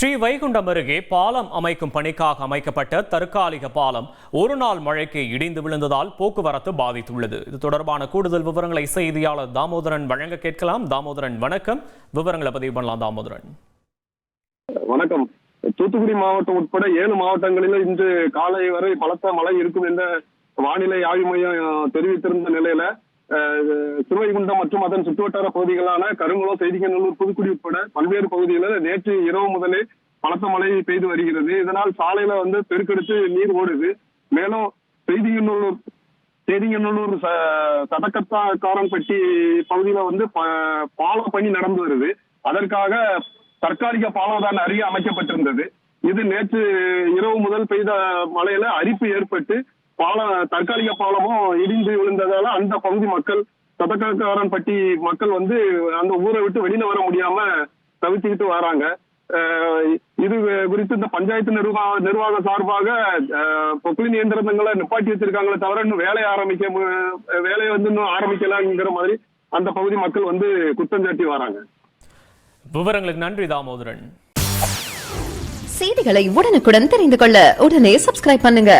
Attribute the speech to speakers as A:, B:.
A: ஸ்ரீவைகுண்டம் அருகே பாலம் அமைக்கும் பணிக்காக அமைக்கப்பட்ட தற்காலிக பாலம் ஒரு நாள் மழைக்கு இடிந்து விழுந்ததால் போக்குவரத்து பாதித்துள்ளது. இது தொடர்பான கூடுதல் விவரங்களை செய்தியாளர் தாமோதரன் வழங்க கேட்கலாம். தாமோதரன் வணக்கம். விவரங்களை பதிவு பண்ணலாம். தாமோதரன்
B: வணக்கம். தூத்துக்குடி மாவட்டம் உட்பட 7 மாவட்டங்களில் இன்று காலை வரை பலத்த மழை இருக்கும் என்ற வானிலை ஆய்வு மையம் தெரிவித்திருந்த நிலையில ஸ்ரீவைகுண்டம் மற்றும் அதன் சுற்றுவட்டார பகுதிகளான கருங்குளம், செய்திகநல்லூர், புதுக்குடி உட்பட பல்வேறு பகுதிகளில் நேற்று இரவு முதலே பலத்த மழை பெய்து வருகிறது. இதனால் சாலையில பெருக்கெடுத்து நீர் ஓடுது. மேலும் செய்திகநல்லூர் சதக்கத்தாக்காரன்பட்டி பகுதியில பால பணி நடந்து வருது. அதற்காக தற்காலிக பாலம் தான் அருகே அமைக்கப்பட்டிருந்தது. இது நேற்று இரவு முதல் பெய்த மழையில அரிப்பு ஏற்பட்டு தற்காலிக பாலமும் இடிந்து விழுந்ததால அந்த பகுதி மக்கள், சதக்கத்தாரன்பட்டி மக்கள் அந்த ஊரை விட்டு வெளியில வர முடியாம தவிச்சுக்கிட்டு வராங்க. இது குறித்து இந்த பஞ்சாயத்து நிர்வாக சார்பாக பொக்லின் இயந்திரங்களை நிப்பாட்டி வச்சிருக்காங்களே தவிர இன்னும் வேலையை இன்னும் ஆரம்பிக்கலாங்கிற மாதிரி அந்த பகுதி மக்கள் குற்றம் சாட்டி வராங்க.
A: விவரங்களுக்கு நன்றி தாமோதரன்.
C: செய்திகளை உடனுக்குடன் தெரிந்து கொள்ள உடனே சப்ஸ்கிரைப் பண்ணுங்க.